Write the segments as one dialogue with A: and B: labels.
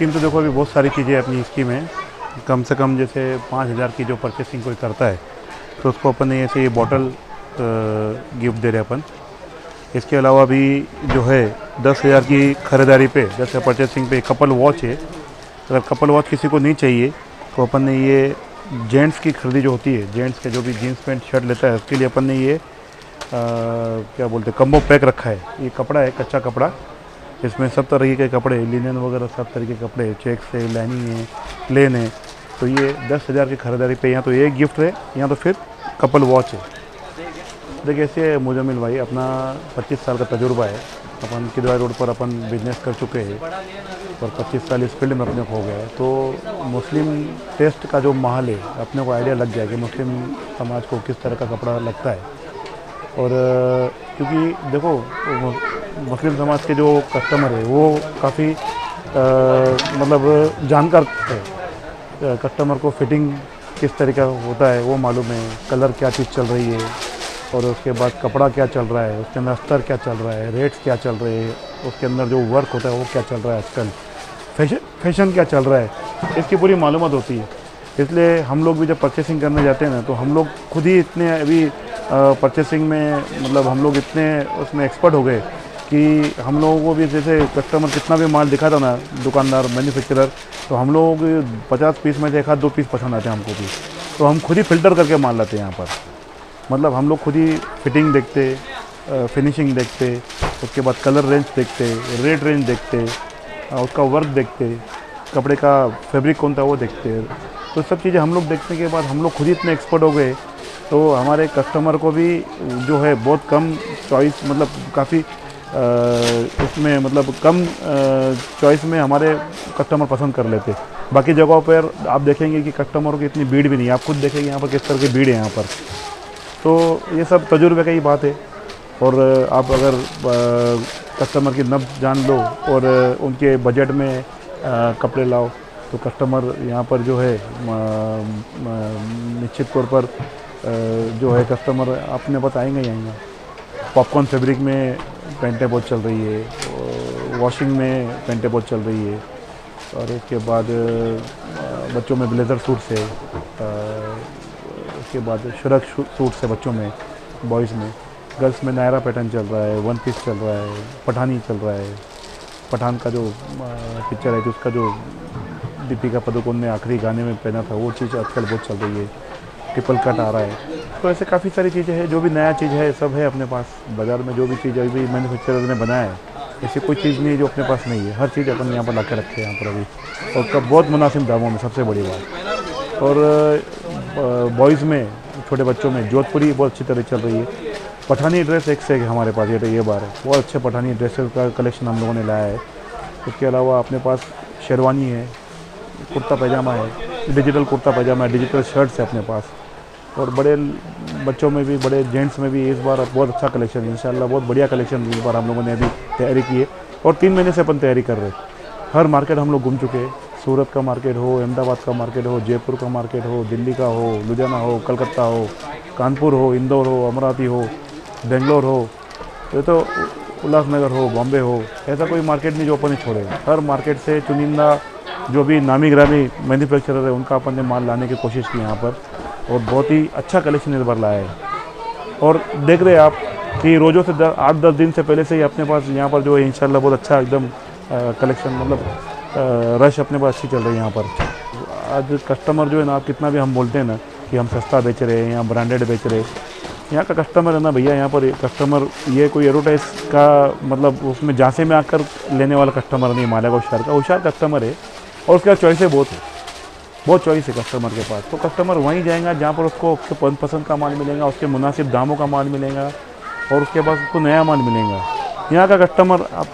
A: Scheme तो देखो अभी बहुत सारी चीज़ें अपनी स्कीम है। कम से कम जैसे 5,000 की जो परचेसिंग कोई करता है तो उसको अपन ने ऐसे ये बॉटल गिफ्ट दे रहे हैं अपन। इसके अलावा भी जो है 10,000 की ख़रीदारी पे, 10,000 परचेसिंग पे कपल वॉच है। अगर कपल वॉच किसी को नहीं चाहिए तो अपन ने ये जेंट्स की खरीदी जो होती है, जेंट्स के जो भी जीन्स पैंट शर्ट लेता है उसके लिए अपन ने ये क्या बोलते हैं कम्बो पैक रखा है। ये कपड़ा है, कच्चा कपड़ा, इसमें सब तरीके के कपड़े, लिनन वगैरह सब तरीके के कपड़े, चेक्स है, लाइनिंग है, प्लेन है। तो ये 10,000 की खरीदारी पे या तो ये गिफ्ट है या तो फिर कपल वॉच है। देखिए ऐसे है मुजम्मिल भाई, अपना 25 साल का तजुर्बा है। अपन किदवाई रोड पर अपन बिजनेस कर चुके हैं और 25 साल इस फील्ड में अपने को हो गया है। तो मुस्लिम टेस्ट का जो माहौल है अपने को आइडिया लग गया कि मुस्लिम समाज को किस तरह का कपड़ा लगता है। और क्योंकि देखो मुस्लिम समाज के जो कस्टमर है वो काफ़ी मतलब जानकार है। कस्टमर को फिटिंग किस तरीका होता है वो मालूम है, कलर क्या चीज़ चल रही है और उसके बाद कपड़ा क्या चल रहा है, उसके अंदर अस्तर क्या चल रहा है, रेट्स क्या चल रहे हैं, उसके अंदर जो वर्क होता है वो क्या चल रहा है, आजकल फैशन क्या चल रहा है, इसकी पूरी मालूमात होती है। इसलिए हम लोग भी जब परचेसिंग करने जाते हैं ना तो हम लोग खुद ही इतने अभी परचेसिंग में मतलब हम लोग इतने उसमें एक्सपर्ट हो गए कि हम लोगों को भी जैसे कस्टमर कितना भी माल दिखाता ना, दुकानदार मैन्युफैक्चरर, तो हम लोगों को 50 पीस में से 1-2 पीस पसंद आते हैं हमको भी। तो हम खुद ही फ़िल्टर करके माल लाते हैं यहाँ पर। मतलब हम लोग खुद ही फिटिंग देखते, फिनिशिंग देखते, उसके बाद कलर रेंज देखते, रेट रेंज देखते, उसका वर्क देखते, कपड़े का फैब्रिक कौन था वो देखते। तो सब चीज़ें हम लोग देखने के बाद हम लोग खुद ही इतने एक्सपर्ट हो गए तो हमारे कस्टमर को भी जो है बहुत कम चॉइस, मतलब काफ़ी उसमें मतलब कम चॉइस में हमारे कस्टमर पसंद कर लेते। बाकी जगहों पर आप देखेंगे कि कस्टमरों की इतनी भीड़ भी नहीं है। आप खुद देखेंगे यहाँ पर किस तरह की भीड़ है यहाँ पर। तो ये सब तजुर्बे का ही बात है। और आप अगर कस्टमर की नब्ज़ जान लो और उनके बजट में कपड़े लाओ तो कस्टमर यहाँ पर जो है निश्चित तौर पर जो है कस्टमर अपने पास आएंगे ही आएंगे। पॉपकॉर्न फैब्रिक में पेंटें बहुत चल रही है, वॉशिंग में पेंटें बहुत चल रही है, और इसके बाद बच्चों में ब्लेज़र सूट्स है, उसके बाद श्रग सूट्स है बच्चों में, बॉयज़ में, गर्ल्स में नायरा पैटर्न चल रहा है, वन पीस चल रहा है, पठानी चल रहा है। पठान का जो पिक्चर है जो उसका जो दीपिका पादुकोण ने आखिरी गाने में पहना था वो चीज़ आजकल बहुत चल रही है। ट्रिपल कट आ रहा है। तो ऐसे काफ़ी सारी चीज़ें हैं, जो भी नया चीज़ है सब है अपने पास। बाज़ार में जो भी चीज़ अभी मैन्युफैक्चरर ने बनाया है ऐसी कोई चीज़ नहीं है जो अपने पास नहीं है। हर चीज़ अपन यहाँ पर ला के रखे हैं यहाँ पर अभी, और कब बहुत मुनासिब दामों में, सबसे बड़ी बात। और बॉयज़ में, छोटे बच्चों में जोधपुरी बहुत अच्छी तरह चल रही है। पठानी ड्रेस एक से हमारे पास ये बार है, बहुत अच्छे पठानी ड्रेसेस का कलेक्शन हम लोगों ने लाया है। उसके अलावा अपने पास शेरवानी है, कुर्ता पैजामा है, डिजिटल कुर्ता पैजामा है, डिजिटल शर्ट्स है अपने पास। और बड़े बच्चों में भी, बड़े जेंट्स में भी इस बार बहुत अच्छा कलेक्शन है इंशाल्लाह। बहुत बढ़िया कलेक्शन इस बार हम लोगों ने अभी तैयारी की है और 3 महीने से अपन तैयारी कर रहे हैं। हर मार्केट हम लोग घूम चुके हैं। सूरत का मार्केट हो, अहमदाबाद का मार्केट हो, जयपुर का मार्केट हो, दिल्ली का हो, लुधियाना हो, कलकत्ता हो, कानपुर हो, इंदौर हो, अमरावती हो, बेंगलोर हो, ये तो उल्लासनगर हो, बॉम्बे हो, ऐसा कोई मार्केट नहीं जो अपन ने छोड़े। हर मार्केट से चुनिंदा जो भी नामी गिरामी मैन्युफैक्चरर है उनका अपन ने माल लाने की कोशिश की यहाँ पर, और बहुत ही अच्छा कलेक्शन इस बार लाया है। और देख रहे हैं आप कि रोज़ों से 8-10 दिन से पहले से ही अपने पास यहाँ पर जो है इंशाल्लाह बहुत अच्छा एकदम कलेक्शन, मतलब रश अपने पास अच्छी चल रही है यहाँ पर। आज कस्टमर जो है ना, आप कितना भी हम बोलते हैं ना कि हम सस्ता बेच रहे हैं या ब्रांडेड बेच रहे हैं, यहाँ का कस्टमर है ना भैया, यहाँ पर कस्टमर ये कोई एडवर्टाइज का मतलब उसमें झांसे में आकर लेने वाला कस्टमर नहीं, मालिक होशियार कस्टमर है। और उसके पास चॉइसें बहुत चॉइस है कस्टमर के पास। तो कस्टमर वहीं जाएगा जहाँ पर उसको उसके पसंद का माल मिलेगा, उसके मुनासिब दामों का माल मिलेगा और उसके पास उसको नया माल मिलेगा। यहाँ का कस्टमर आप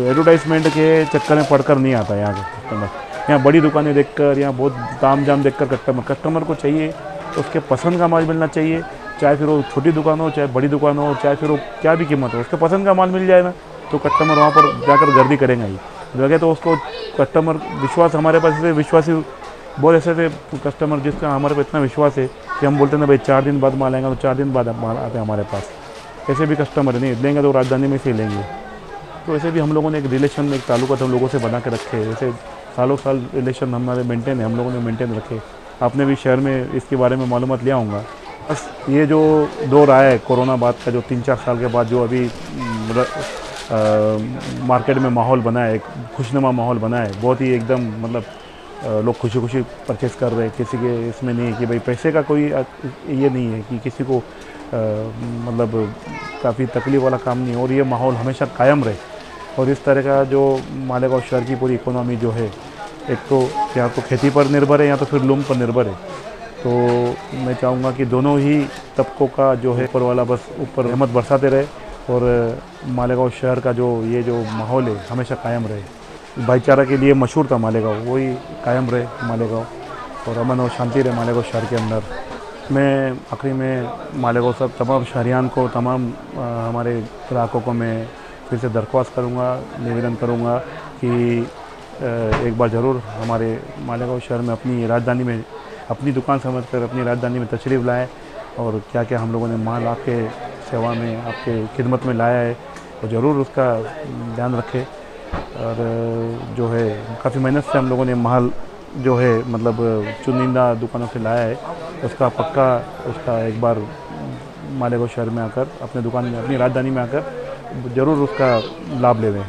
A: एडवर्टाइजमेंट के चक्कर में पड़कर नहीं आता। यहाँ का कस्टमर यहाँ बड़ी दुकानें देखकर, यहाँ बहुत ताम जाम देखकर कस्टमर को चाहिए तो उसके पसंद का माल मिलना चाहिए, चाहे फिर वो छोटी दुकान हो, चाहे बड़ी दुकान हो, चाहे फिर वो क्या भी कीमत हो, उसके पसंद का माल मिल जाए ना तो कस्टमर वहाँ पर जाकर गर्दी करेंगे ही जगह। तो उसको कस्टमर विश्वास, हमारे पास ऐसे विश्वासी बहुत ऐसे थे कस्टमर जिसका हमारे पास इतना विश्वास है कि हम बोलते हैं ना भाई 4 दिन बाद माल आएगा तो 4 दिन बाद माल आते हैं हमारे पास। ऐसे भी कस्टमर नहीं लेंगे तो राजधानी में से ही लेंगे। तो ऐसे भी हम लोगों ने एक रिलेशन, एक ताल्लुकात हम लोगों से बना के रखे हैं। जैसे सालों साल रिलेशन हमारे मेंटेन है, हम लोगों ने मेंटेन रखे। आपने भी शहर में इसके बारे में मालूमात लिया होगा। बस ये जो दौर आया है कोरोना बाद का, जो 3-4 साल के बाद जो अभी मार्केट में माहौल बना है, एक खुशनुमा माहौल बना है, बहुत ही एकदम मतलब लोग खुशी खुशी परचेज़ कर रहे हैं। किसी के इसमें नहीं है कि भाई पैसे का कोई ये नहीं है कि किसी को मतलब काफ़ी तकलीफ़ वाला काम नहीं है, और ये माहौल हमेशा कायम रहे। और इस तरह का जो मालेगांव शहर की पूरी इकोनॉमी जो है, एक तो या तो खेती पर निर्भर है या तो फिर लूम पर निर्भर है। तो मैं चाहूँगा कि दोनों ही तबकों का जो है ऊपर वाला बस ऊपर रहमत बरसाते रहे, और मालेगांव शहर का जो ये जो माहौल है हमेशा कायम रहे। भाईचारा के लिए मशहूर था मालेगांव, वही कायम रहे मालेगांव, और अमन और शांति रहे मालेगांव शहर के अंदर। मैं आखिरी में मालेगांव सब तमाम शहरियान को, तमाम हमारे ग्राहकों को मैं फिर से दरख्वास्त करूँगा, निवेदन करूँगा कि एक बार ज़रूर हमारे मालेगांव शहर में अपनी राजधानी में अपनी दुकान समझकर अपनी राजधानी में तशरीफ़ लाएँ, और क्या क्या हम लोगों ने माल आपके सेवा में, आपके खिदमत में लाया है, और ज़रूर उसका ध्यान रखें। और जो है काफ़ी मेहनत से हम लोगों ने माल जो है मतलब चुनिंदा दुकानों से लाया है, उसका पक्का उसका एक बार मालेगांव शहर में आकर अपने दुकान में, अपनी राजधानी में आकर ज़रूर उसका लाभ लेवें।